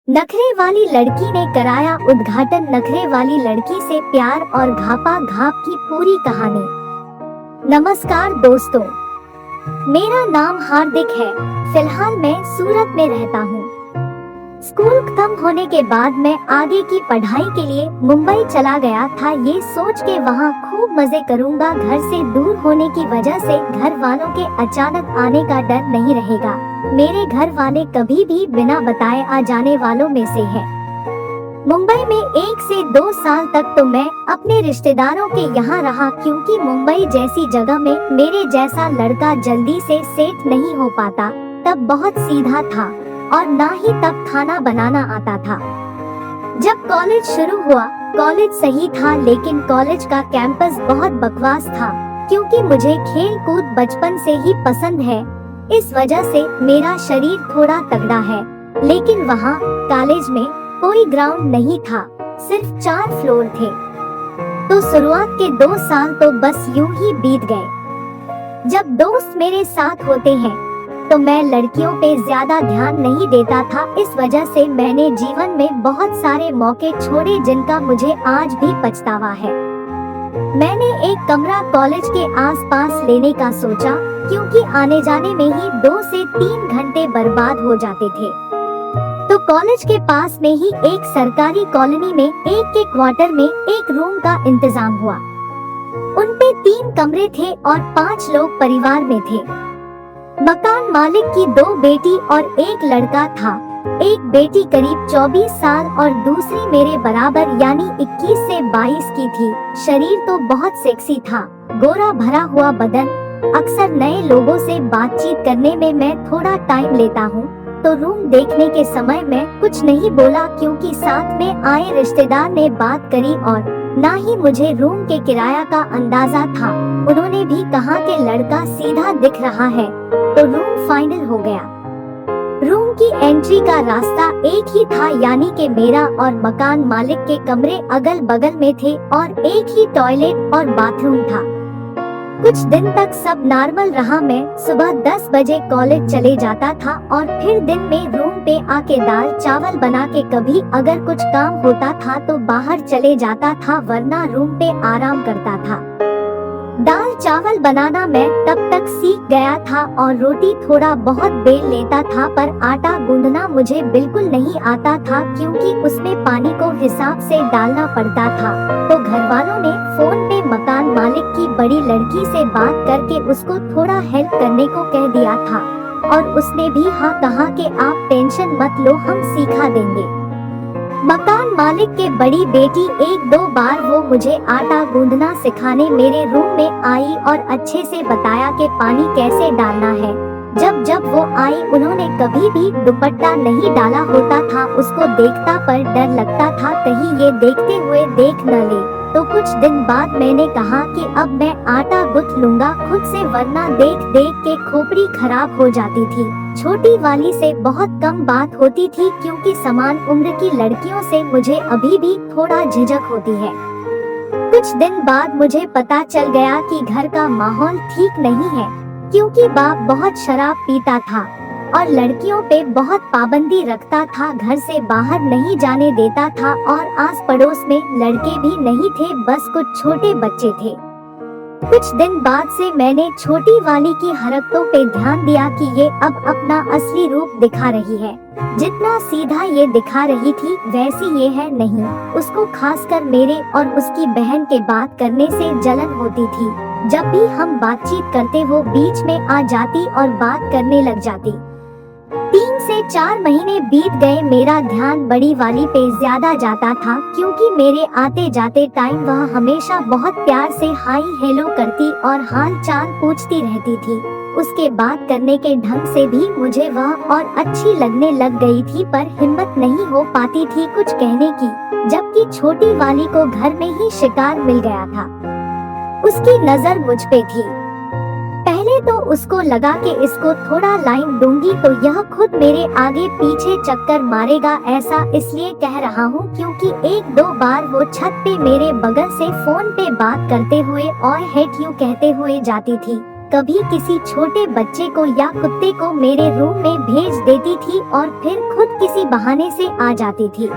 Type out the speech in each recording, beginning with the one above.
नखरे वाली लड़की ने कराया उद्घाटन। नखरे वाली लड़की से प्यार और घापा घाप की पूरी कहानी। नमस्कार दोस्तों, मेरा नाम हार्दिक है। फिलहाल मैं सूरत में रहता हूँ। स्कूल खत्म होने के बाद मैं आगे की पढ़ाई के लिए मुंबई चला गया था, ये सोच के वहाँ खूब मजे करूँगा। घर से दूर होने की वजह से घर वालों के अचानक आने का डर नहीं रहेगा। मेरे घर वाले कभी भी बिना बताए आ जाने वालों में से है। मुंबई में 1 से 2 साल तक तो मैं अपने रिश्तेदारों के यहाँ रहा, क्योंकि मुंबई जैसी जगह में मेरे जैसा लड़का जल्दी से सेट नहीं हो पाता। तब बहुत सीधा था और ना ही तब खाना बनाना आता था। जब कॉलेज शुरू हुआ, कॉलेज सही था, लेकिन कॉलेज का कैंपस बहुत बकवास था। क्योंकि मुझे खेल कूद बचपन से ही पसंद है, इस वजह से मेरा शरीर थोड़ा तगड़ा है। लेकिन वहाँ कॉलेज में कोई ग्राउंड नहीं था, सिर्फ 4 फ्लोर थे। तो शुरुआत के 2 साल तो बस यूं ही बीत गए। जब दोस्त मेरे साथ होते हैं तो मैं लड़कियों पे ज्यादा ध्यान नहीं देता था। इस वजह से मैंने जीवन में बहुत सारे मौके छोड़े जिनका मुझे आज भी पछतावा है। मैंने एक कमरा कॉलेज के आसपास लेने का सोचा, क्योंकि आने जाने में ही 2 से 3 घंटे बर्बाद हो जाते थे। तो कॉलेज के पास में ही एक सरकारी कॉलोनी में एक क्वार्टर में एक रूम का इंतजाम हुआ। उनपे 3 कमरे थे और 5 लोग परिवार में थे। मकान मालिक की 2 बेटी और 1 लड़का था। एक बेटी करीब 24 साल और दूसरी मेरे बराबर यानी 21 से 22 की थी। शरीर तो बहुत सेक्सी था, गोरा भरा हुआ बदन। अक्सर नए लोगों से बातचीत करने में मैं थोड़ा टाइम लेता हूँ, तो रूम देखने के समय मैं कुछ नहीं बोला, क्योंकि साथ में आए रिश्तेदार ने बात करी और ना ही मुझे रूम के किराया का अंदाजा था। उन्होंने भी कहा कि लड़का सीधा दिख रहा है, तो रूम फाइनल हो गया। रूम की एंट्री का रास्ता एक ही था, यानी कि मेरा और मकान मालिक के कमरे अगल बगल में थे और एक ही टॉयलेट और बाथरूम था। कुछ दिन तक सब नॉर्मल रहा। मैं सुबह 10 बजे कॉलेज चले जाता था और फिर दिन में रूम पे आके दाल चावल बना के, कभी अगर कुछ काम होता था तो बाहर चले जाता था, वरना रूम पे आराम करता था। दाल चावल बनाना मैं तब तक सीख गया था और रोटी थोड़ा बहुत बेल लेता था, पर आटा गूंदना मुझे बिल्कुल नहीं आता था, क्योंकि उसमें पानी को हिसाब से डालना पड़ता था। तो घर वालों ने फोन पे मकान मालिक की बड़ी लड़की से बात करके उसको थोड़ा हेल्प करने को कह दिया था, और उसने भी हाँ कहा कि आप टेंशन मत लो, हम सिखा देंगे। मकान मालिक के बड़ी बेटी 1-2 बार वो मुझे आटा गूंदना सिखाने मेरे रूम में आई और अच्छे से बताया कि पानी कैसे डालना है। जब वो आई, उन्होंने कभी भी दुपट्टा नहीं डाला होता था। उसको देखता पर डर लगता था कहीं ये देखते हुए देख न ले। तो कुछ दिन बाद मैंने कहा कि अब मैं आटा गूंथ लूंगा खुद से, वरना देख देख के खोपड़ी खराब हो जाती थी। छोटी वाली से बहुत कम बात होती थी, क्योंकि समान उम्र की लड़कियों से मुझे अभी भी थोड़ा झिझक होती है। कुछ दिन बाद मुझे पता चल गया कि घर का माहौल ठीक नहीं है, क्योंकि बाप बहुत शराब पीता था और लड़कियों पे बहुत पाबंदी रखता था। घर से बाहर नहीं जाने देता था और आस पड़ोस में लड़के भी नहीं थे, बस कुछ छोटे बच्चे थे। कुछ दिन बाद से मैंने छोटी वाली की हरकतों पे ध्यान दिया कि ये अब अपना असली रूप दिखा रही है। जितना सीधा ये दिखा रही थी वैसी ये है नहीं। उसको खासकर मेरे और उसकी बहन के बात करने से जलन होती थी। जब भी हम बातचीत करते वो बीच में आ जाती और बात करने लग जाती। 3 से 4 महीने बीत गए, मेरा ध्यान बड़ी वाली पे ज्यादा जाता था, क्योंकि मेरे आते जाते टाइम वह हमेशा बहुत प्यार से हाई हेलो करती और हाल चाल पूछती रहती थी। उसके बात करने के ढंग से भी मुझे वह और अच्छी लगने लग गई थी, पर हिम्मत नहीं हो पाती थी कुछ कहने की, जबकि छोटी वाली को घर में ही शिकार मिल गया था। उसकी नजर मुझ पे थी। पहले तो उसको लगा कि इसको थोड़ा लाइन दूंगी तो यह खुद मेरे आगे पीछे चक्कर मारेगा। ऐसा इसलिए कह रहा हूँ क्योंकि 1-2 बार वो छत पे मेरे बगल से फोन पे बात करते हुए और हेट यू कहते हुए जाती थी। कभी किसी छोटे बच्चे को या कुत्ते को मेरे रूम में भेज देती थी और फिर खुद किसी बहाने से आ जाती थी।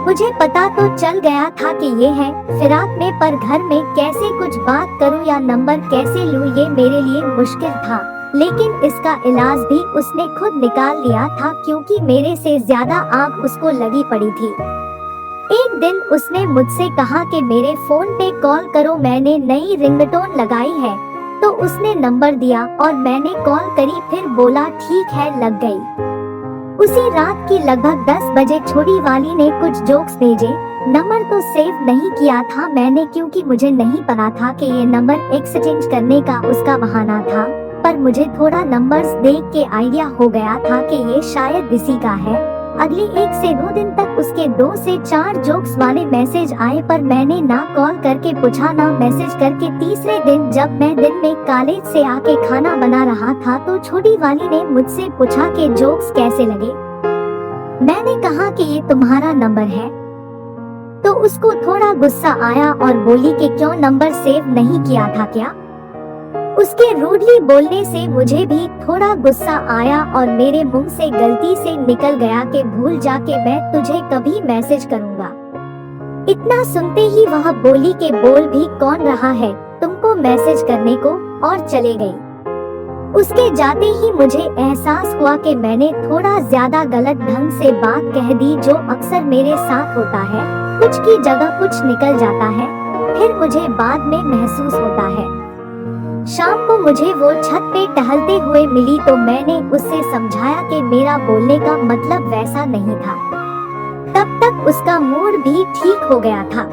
मुझे पता तो चल गया था कि ये है फिराक में, पर घर में कैसे कुछ बात करूं या नंबर कैसे लूं ये मेरे लिए मुश्किल था। लेकिन इसका इलाज भी उसने खुद निकाल लिया था, क्योंकि मेरे से ज्यादा आग उसको लगी पड़ी थी। एक दिन उसने मुझसे कहा कि मेरे फोन पे कॉल करो, मैंने नई रिंगटोन लगाई है। तो उसने नंबर दिया और मैंने कॉल करी, फिर बोला ठीक है, लग गई। उसी रात की लगभग 10 बजे छोटी वाली ने कुछ जोक्स भेजे। नंबर तो सेव नहीं किया था मैंने, क्योंकि मुझे नहीं पता था कि ये नंबर एक्सचेंज करने का उसका बहाना था। पर मुझे थोड़ा नंबर्स देख के आइडिया हो गया था कि ये शायद इसी का है। अगले 1 से 2 दिन तक उसके 2 से 4 जोक्स वाले मैसेज आए, पर मैंने ना कॉल करके पूछा ना मैसेज करके। तीसरे दिन जब मैं दिन में कॉलेज से आके खाना बना रहा था तो छोटी वाली ने मुझसे पूछा कि जोक्स कैसे लगे। मैंने कहा कि ये तुम्हारा नंबर है। तो उसको थोड़ा गुस्सा आया और बोली कि क्यों, नंबर सेव नहीं किया था क्या? उसके रूडली बोलने से मुझे भी थोड़ा गुस्सा आया और मेरे मुंह से गलती से निकल गया कि भूल जा के मैं तुझे कभी मैसेज करूंगा। इतना सुनते ही वह बोली कि बोल भी कौन रहा है तुमको मैसेज करने को, और चले गई। उसके जाते ही मुझे एहसास हुआ कि मैंने थोड़ा ज्यादा गलत ढंग से बात कह दी, जो अक्सर मेरे साथ होता है। कुछ की जगह कुछ निकल जाता है, फिर मुझे बाद में महसूस होता है। शाम को मुझे वो छत पे टहलते हुए मिली तो मैंने उससे समझाया कि मेरा बोलने का मतलब वैसा नहीं था। तब तक उसका मूड भी ठीक हो गया था।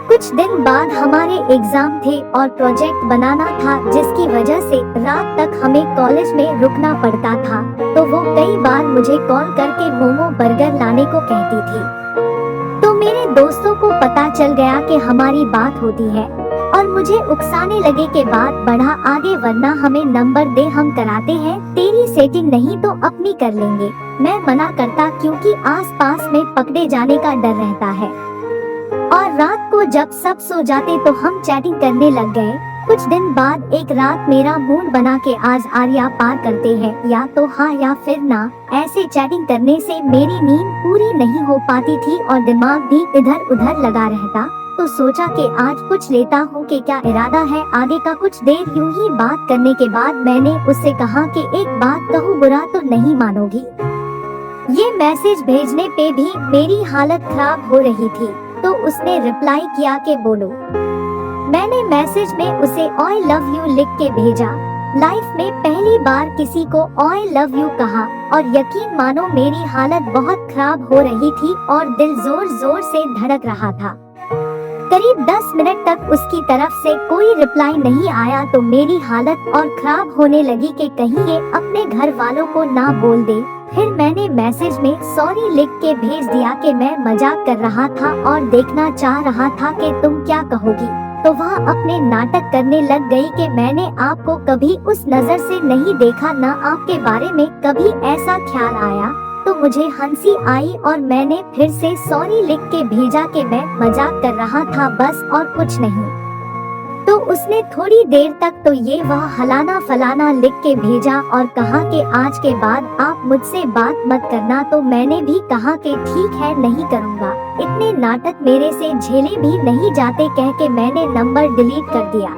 कुछ दिन बाद हमारे एग्जाम थे और प्रोजेक्ट बनाना था, जिसकी वजह से रात तक हमें कॉलेज में रुकना पड़ता था। तो वो कई बार मुझे कॉल करके मोमो बर्गर लाने को कहती थी। तो मेरे दोस्तों को पता चल गया कि हमारी बात होती है और मुझे उकसाने लगे कि बात बढ़ा आगे, वरना हमें नंबर दे, हम कराते हैं, तेरी सेटिंग नहीं तो अपनी कर लेंगे। मैं मना करता, क्योंकि आसपास में पकड़े जाने का डर रहता है। और रात को जब सब सो जाते तो हम चैटिंग करने लग गए। कुछ दिन बाद एक रात मेरा मूड बना के आज आर्या पार करते हैं, या तो हाँ या फिर ना। ऐसे चैटिंग करने से मेरी नींद पूरी नहीं हो पाती थी और दिमाग भी इधर उधर लगा रहता। तो सोचा कि आज पूछ लेता हूँ कि क्या इरादा है आगे का। कुछ देर यूं ही बात करने के बाद मैंने उससे कहा कि एक बात कहूँ, बुरा तो नहीं मानोगी? ये मैसेज भेजने पे भी मेरी हालत खराब हो रही थी। तो उसने रिप्लाई किया कि बोलो। मैंने मैसेज में उसे आई लव यू लिख के भेजा। लाइफ में पहली बार किसी को आई लव यू कहा, और यकीन मानो मेरी हालत बहुत खराब हो रही थी और दिल जोर जोर से धड़क रहा था। करीब 10 मिनट तक उसकी तरफ से कोई रिप्लाई नहीं आया तो मेरी हालत और खराब होने लगी कि कहीं ये अपने घर वालों को ना बोल दे। फिर मैंने मैसेज में सॉरी लिख के भेज दिया कि मैं मजाक कर रहा था और देखना चाह रहा था कि तुम क्या कहोगी। तो वह अपने नाटक करने लग गई कि मैंने आपको कभी उस नजर से नहीं देखा, ना आपके बारे में कभी ऐसा ख्याल आया। तो मुझे हंसी आई और मैंने फिर से सॉरी लिख के भेजा कि मैं मजाक कर रहा था बस, और कुछ नहीं। तो उसने थोड़ी देर तक तो ये वह हलाना फलाना लिख के भेजा और कहा कि आज के बाद आप मुझसे बात मत करना। तो मैंने भी कहा कि ठीक है, नहीं करूँगा, इतने नाटक मेरे से झेले भी नहीं जाते, कह के मैंने नंबर डिलीट कर दिया।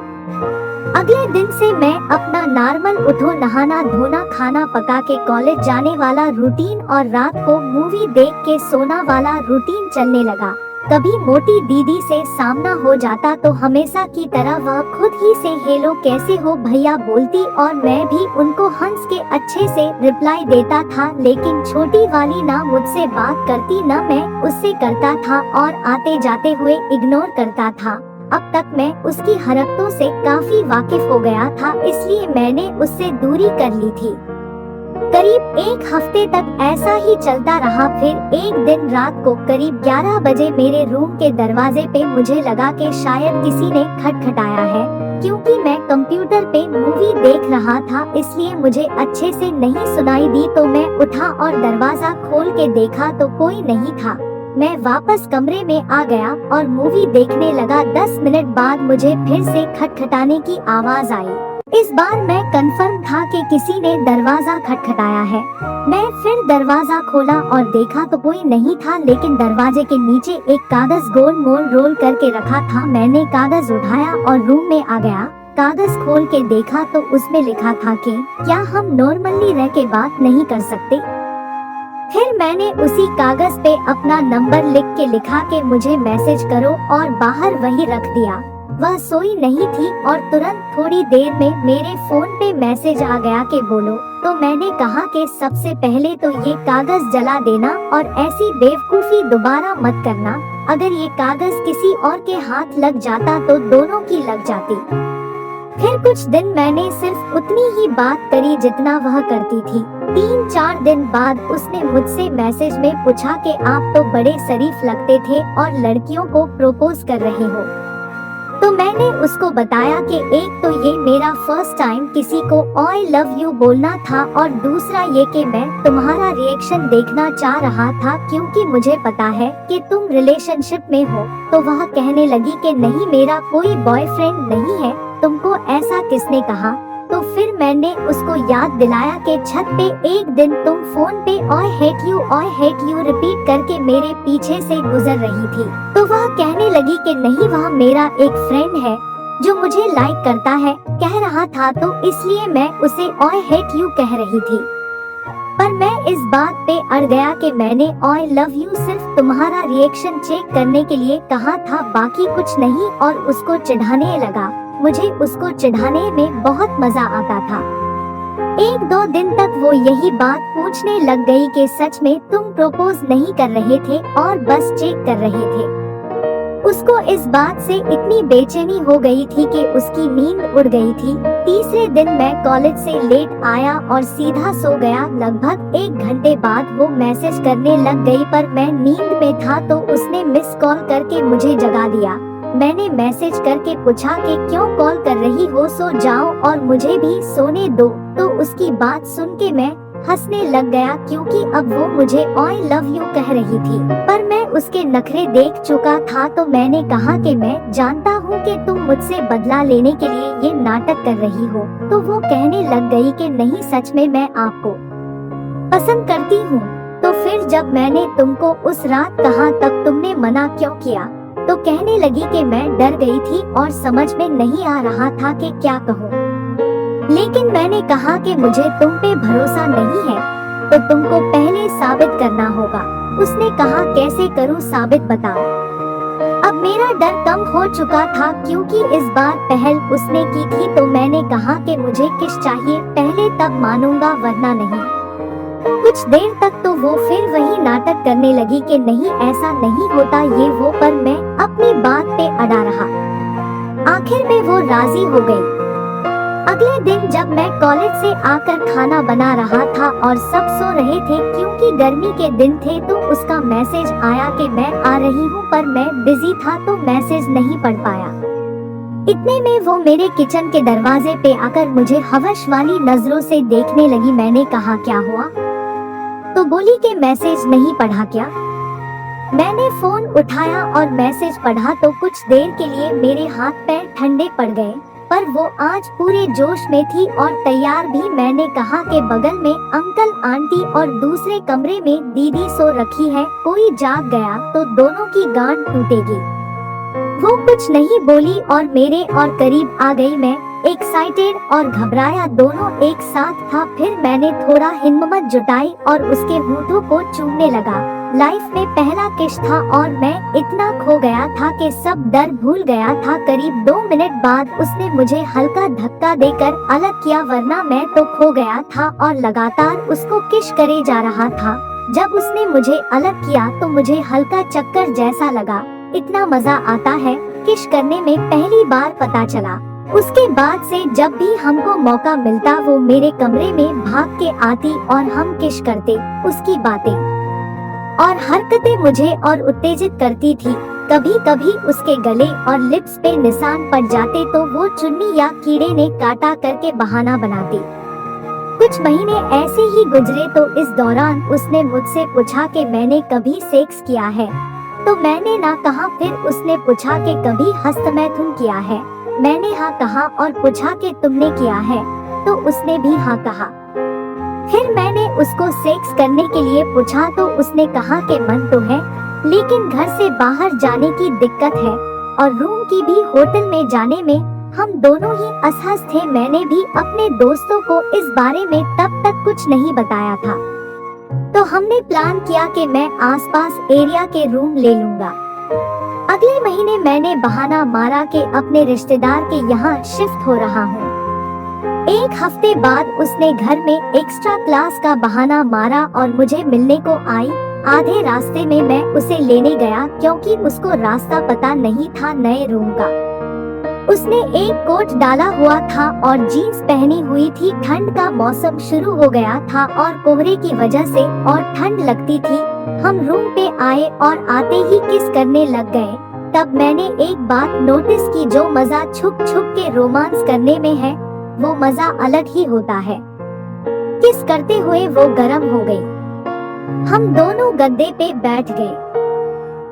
अगले दिन से मैं अपना नॉर्मल उठो, नहाना धोना, खाना पका के कॉलेज जाने वाला रूटीन और रात को मूवी देख के सोना वाला रूटीन चलने लगा। कभी मोटी दीदी से सामना हो जाता तो हमेशा की तरह वह खुद ही से हेलो कैसे हो भैया बोलती और मैं भी उनको हंस के अच्छे से रिप्लाई देता था। लेकिन छोटी वाली ना मुझसे बात करती ना मैं उससे करता था और आते जाते हुए इग्नोर करता था। अब तक मैं उसकी हरकतों से काफी वाकिफ हो गया था, इसलिए मैंने उससे दूरी कर ली थी। करीब 1 हफ्ते तक ऐसा ही चलता रहा। फिर एक दिन रात को करीब 11 बजे मेरे रूम के दरवाजे पे मुझे लगा कि शायद किसी ने खटखटाया है। क्योंकि मैं कंप्यूटर पे मूवी देख रहा था इसलिए मुझे अच्छे से नहीं सुनाई दी। तो मैं उठा और दरवाजा खोल के देखा तो कोई नहीं था। मैं वापस कमरे में आ गया और मूवी देखने लगा। 10 मिनट बाद मुझे फिर से खटखटाने की आवाज आई। इस बार मैं कंफर्म था कि किसी ने दरवाजा खटखटाया है। मैं फिर दरवाजा खोला और देखा तो कोई नहीं था, लेकिन दरवाजे के नीचे एक कागज गोल मोल रोल करके रखा था। मैंने कागज उठाया और रूम में आ गया। कागज खोल के देखा तो उसमें लिखा था कि क्या हम नॉर्मली रह के बात नहीं कर सकते। फिर मैंने उसी कागज पे अपना नंबर लिख के लिखा कि मुझे मैसेज करो और बाहर वही रख दिया। वह सोई नहीं थी और तुरंत थोड़ी देर में मेरे फोन पे मैसेज आ गया कि बोलो। तो मैंने कहा कि सबसे पहले तो ये कागज जला देना और ऐसी बेवकूफी दोबारा मत करना। अगर ये कागज किसी और के हाथ लग जाता तो दोनों की लग जाती। फिर कुछ दिन मैंने सिर्फ उतनी ही बात करी जितना वह करती थी। 3-4 दिन बाद उसने मुझसे मैसेज में पूछा कि आप तो बड़े शरीफ लगते थे और लड़कियों को प्रपोज कर रहे हो। तो मैंने उसको बताया कि एक तो ये मेरा फर्स्ट टाइम किसी को आई लव यू बोलना था और दूसरा ये कि मैं तुम्हारा रिएक्शन देखना चाह रहा था, क्योंकि मुझे पता है कि तुम रिलेशनशिप में हो। तो वह कहने लगी कि नहीं, मेरा कोई बॉयफ्रेंड नहीं है, तुमको ऐसा किसने कहा। तो फिर मैंने उसको याद दिलाया कि छत पे एक दिन तुम फोन पे आई हेट यू रिपीट करके मेरे पीछे से गुजर रही थी। तो वह कहने लगी कि नहीं, वह मेरा एक फ्रेंड है जो मुझे लाइक करता है, कह रहा था तो इसलिए मैं उसे आई हेट यू कह रही थी। पर मैं इस बात पे अड़ गया कि मैंने आई लव यू सिर्फ तुम्हारा रिएक्शन चेक करने के लिए कहा था, बाकी कुछ नहीं, और उसको चिढ़ाने लगा। मुझे उसको चिढ़ाने में बहुत मजा आता था। 1-2 दिन तक वो यही बात पूछने लग गई कि सच में तुम प्रपोज नहीं कर रहे थे और बस चेक कर रहे थे। उसको इस बात से इतनी बेचैनी हो गई थी कि उसकी नींद उड़ गई थी। तीसरे दिन मैं कॉलेज से लेट आया और सीधा सो गया। लगभग 1 घंटे बाद वो मैसेज करने लग गई, पर मैं नींद में था तो उसने मिस कॉल करके मुझे जगा दिया। मैंने मैसेज करके पूछा कि क्यों कॉल कर रही हो, सो जाओ और मुझे भी सोने दो। तो उसकी बात सुन के मैं हंसने लग गया, क्योंकि अब वो मुझे आई लव यू कह रही थी। पर मैं उसके नखरे देख चुका था, तो मैंने कहा कि मैं जानता हूँ कि तुम मुझसे बदला लेने के लिए ये नाटक कर रही हो। तो वो कहने लग गई कि नहीं, सच में मैं आपको पसंद करती हूँ। तो फिर जब मैंने तुमको उस रात कहा तब तुमने मना क्यों किया। तो कहने लगी कि मैं डर गई थी और समझ में नहीं आ रहा था कि क्या कहूँ। लेकिन मैंने कहा कि मुझे तुम पे भरोसा नहीं है, तो तुमको पहले साबित करना होगा। उसने कहा कैसे करूँ साबित, बताओ। अब मेरा डर कम हो चुका था, क्योंकि इस बार पहल उसने की थी। तो मैंने कहा कि मुझे किस चाहिए पहले, तब मानूंगा वरना नहीं। कुछ देर तक तो वो फिर वही नाटक करने लगी कि नहीं, ऐसा नहीं होता ये वो, पर मैं अपनी बात पे अड़ा रहा। आखिर में वो राजी हो गई। अगले दिन जब मैं कॉलेज से आकर खाना बना रहा था और सब सो रहे थे, क्योंकि गर्मी के दिन थे, तो उसका मैसेज आया कि मैं आ रही हूँ, पर मैं बिजी था तो मैसेज नहीं पढ़ पाया। इतने में वो मेरे किचन के दरवाजे पे आकर मुझे हवस वाली नजरों से देखने लगी। मैंने कहा क्या हुआ, तो बोली कि मैसेज नहीं पढ़ा क्या। मैंने फोन उठाया और मैसेज पढ़ा तो कुछ देर के लिए मेरे हाथ पैर ठंडे पड़ गए, पर वो आज पूरे जोश में थी और तैयार भी। मैंने कहा कि बगल में अंकल आंटी और दूसरे कमरे में दीदी सो रखी है, कोई जाग गया तो दोनों की गांड टूटेगी। वो कुछ नहीं बोली और मेरे और करीब आ गई। मैं एक्साइटेड और घबराया दोनों एक साथ था। फिर मैंने थोड़ा हिम्मत जुटाई और उसके होठों को चूमने लगा। लाइफ में पहला किस था और मैं इतना खो गया था कि सब डर भूल गया था। करीब 2 मिनट बाद उसने मुझे हल्का धक्का देकर अलग किया, वरना मैं तो खो गया था और लगातार उसको किस करे जा रहा था। जब उसने मुझे अलग किया तो मुझे हल्का चक्कर जैसा लगा। इतना मजा आता है किस करने में, पहली बार पता चला। उसके बाद से जब भी हमको मौका मिलता वो मेरे कमरे में भाग के आती और हम किस करते। उसकी बातें और हरकतें मुझे और उत्तेजित करती थी। कभी कभी उसके गले और लिप्स पे निशान पड़ जाते तो वो चुन्नी या कीड़े ने काटा करके बहाना बनाती। कुछ महीने ऐसे ही गुजरे तो इस दौरान उसने मुझसे पूछा कि मैंने कभी सेक्स किया है, तो मैंने ना कहा। फिर उसने पूछा कि कभी हस्तमैथुन किया है, मैंने हाँ कहा और पूछा कि तुमने किया है, तो उसने भी हाँ कहा। फिर मैंने उसको सेक्स करने के लिए पूछा तो उसने कहा कि मन तो है, लेकिन घर से बाहर जाने की दिक्कत है और रूम की भी होटल में जाने में। हम दोनों ही असहज थे। मैंने भी अपने दोस्तों को इस बारे में तब तक कुछ नहीं बताया था। तो हमने प्लान किया कि मैं आसपास एरिया के रूम ले लूंगा। अगले महीने मैंने बहाना मारा कि अपने रिश्तेदार के यहाँ शिफ्ट हो रहा हूँ। एक हफ्ते बाद उसने घर में एक्स्ट्रा क्लास का बहाना मारा और मुझे मिलने को आई। आधे रास्ते में मैं उसे लेने गया क्योंकि उसको रास्ता पता नहीं था नए रूम का। उसने एक कोट डाला हुआ था और जीन्स पहनी हुई थी। ठंड का मौसम शुरू हो गया था और कोहरे की वजह से और ठंड लगती थी। हम रूम पे आए और आते ही किस करने लग गए। तब मैंने एक बात नोटिस की, जो मजा छुप छुप के रोमांस करने में है वो मजा अलग ही होता है। किस करते हुए वो गर्म हो गई। हम दोनों गद्दे पे बैठ गए।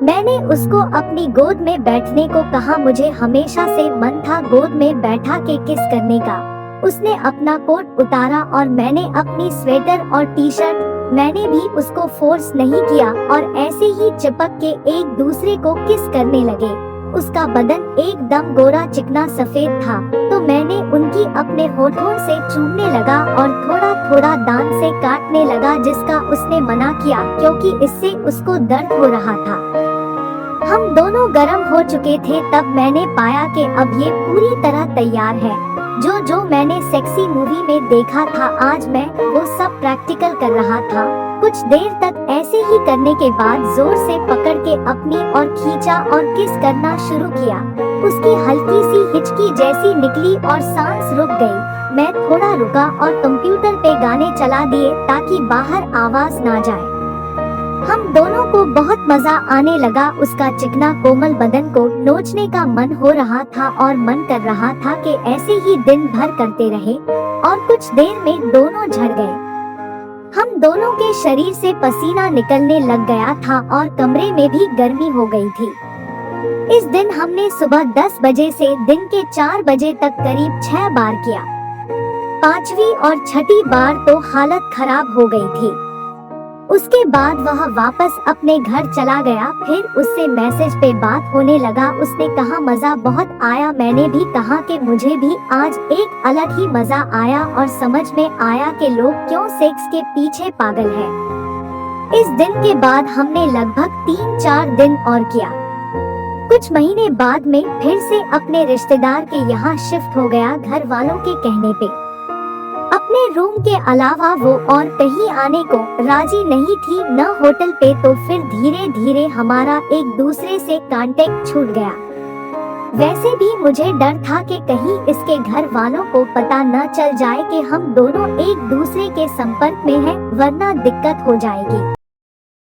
मैंने उसको अपनी गोद में बैठने को कहा। मुझे हमेशा से मन था गोद में बैठा के किस करने का। उसने अपना कोट उतारा और मैंने अपनी स्वेटर और टी शर्ट। मैंने भी उसको फोर्स नहीं किया और ऐसे ही चिपक के एक दूसरे को किस करने लगे। उसका बदन एकदम गोरा चिकना सफेद था, तो मैंने उनकी अपने होठों से चूमने लगा और थोड़ा थोड़ा दांत से काटने लगा, जिसका उसने मना किया क्योंकि इससे उसको दर्द हो रहा था। हम दोनों गर्म हो चुके थे। तब मैंने पाया कि अब ये पूरी तरह तैयार है। जो मैंने सेक्सी मूवी में देखा था, आज मैं वो सब प्रैक्टिकल कर रहा था। कुछ देर तक ऐसे ही करने के बाद जोर से पकड़ के अपनी और खींचा और किस करना शुरू किया। उसकी हल्की सी हिचकी जैसी निकली और सांस रुक गई। मैं थोड़ा रुका और कंप्यूटर पे गाने चला दिए ताकि बाहर आवाज ना जाए। हम दोनों को बहुत मजा आने लगा। उसका चिकना कोमल बदन को नोचने का मन हो रहा था और मन कर रहा था कि ऐसे ही दिन भर करते रहे। और कुछ देर में दोनों झड़ गए। हम दोनों के शरीर से पसीना निकलने लग गया था और कमरे में भी गर्मी हो गई थी। इस दिन हमने सुबह 10 बजे से दिन के 4 बजे तक करीब 6 बार किया। 5वीं और 6ठी बार तो हालत खराब हो गई थी। उसके बाद वह वापस अपने घर चला गया। फिर उससे मैसेज पे बात होने लगा। उसने कहा मजा बहुत आया। मैंने भी कहा कि मुझे भी आज एक अलग ही मजा आया और समझ में आया कि लोग क्यों सेक्स के पीछे पागल हैं। इस दिन के बाद हमने लगभग 3-4 दिन और किया। कुछ महीने बाद में फिर से अपने रिश्तेदार के यहाँ शिफ्ट हो गया, घर वालों के कहने पे। अपने रूम के अलावा वो और कहीं आने को राजी नहीं थी, न होटल पे। तो फिर धीरे धीरे हमारा एक दूसरे से कांटेक्ट छूट गया। वैसे भी मुझे डर था कि कहीं इसके घर वालों को पता न चल जाए कि हम दोनों एक दूसरे के संपर्क में हैं, वरना दिक्कत हो जाएगी।